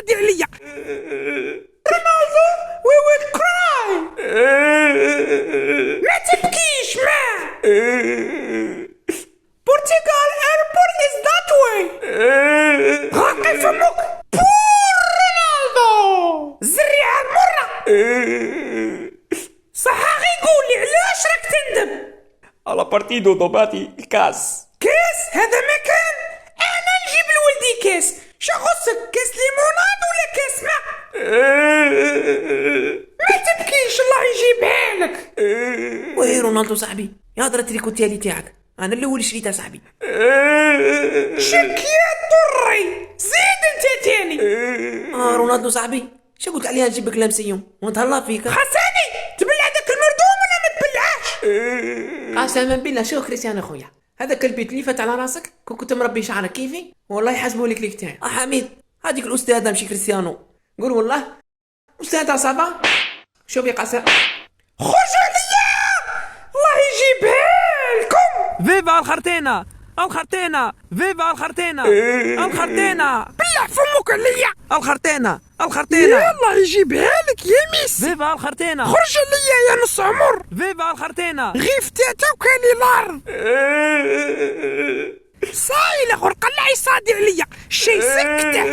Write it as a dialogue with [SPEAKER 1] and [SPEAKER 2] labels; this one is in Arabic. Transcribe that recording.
[SPEAKER 1] يصادي عليا. رونالدو وي ويل كراي. ما تبكيش ما. بورتوغال ايربورت از ذات واي. غاقي فمك. بور رونالدو زريعة المرة. صح يقول لي علاش راك تندم؟
[SPEAKER 2] على بارتيدو دوباتي الكاس.
[SPEAKER 1] كاس هذا مكان. انا نجيب لولدي كاس. شخصك كاس ليموناد ولا كاس ماء؟ ما تبكيش الله يجيبها لك.
[SPEAKER 3] وي رونالدو صاحبي يهضر التريكو التالي تاعك، انا الاول شريتها صاحبي.
[SPEAKER 1] شك يا طري زيد انت تاني.
[SPEAKER 3] رونالدو صاحبي شو قلت عليها نجيب لك لمسيون ونتهلا فيك.
[SPEAKER 1] خساني تبلع داك المردوم ولا ما تبلعاش؟
[SPEAKER 3] قسما بالله شو كريستيانو خويا هذاك البيت اللي فات على راسك كنت مربي شعرك كيفي والله يحاسبوا لك ليك تاعي. حميد هذيك الاستاذه ماشي كريستيانو. قول والله استاذه صافا شوف يا قاسم.
[SPEAKER 1] خرج عليا الله يجيبها لكم.
[SPEAKER 2] فيفا الخرتينة الخرتينة فيفا الخرتينة الخرتينة.
[SPEAKER 1] بلع فمك عليا.
[SPEAKER 2] الخرتينة الخرتينة.
[SPEAKER 1] يا الله يجيبها لك يا ميسي.
[SPEAKER 2] فيفا الخرتينة.
[SPEAKER 1] خرج عليا يا نص عمر.
[SPEAKER 2] فيفا الخرتينة.
[SPEAKER 1] غيف تاتا وكالي الارض. سايله غرقة لا يصادي عليا شي سكته.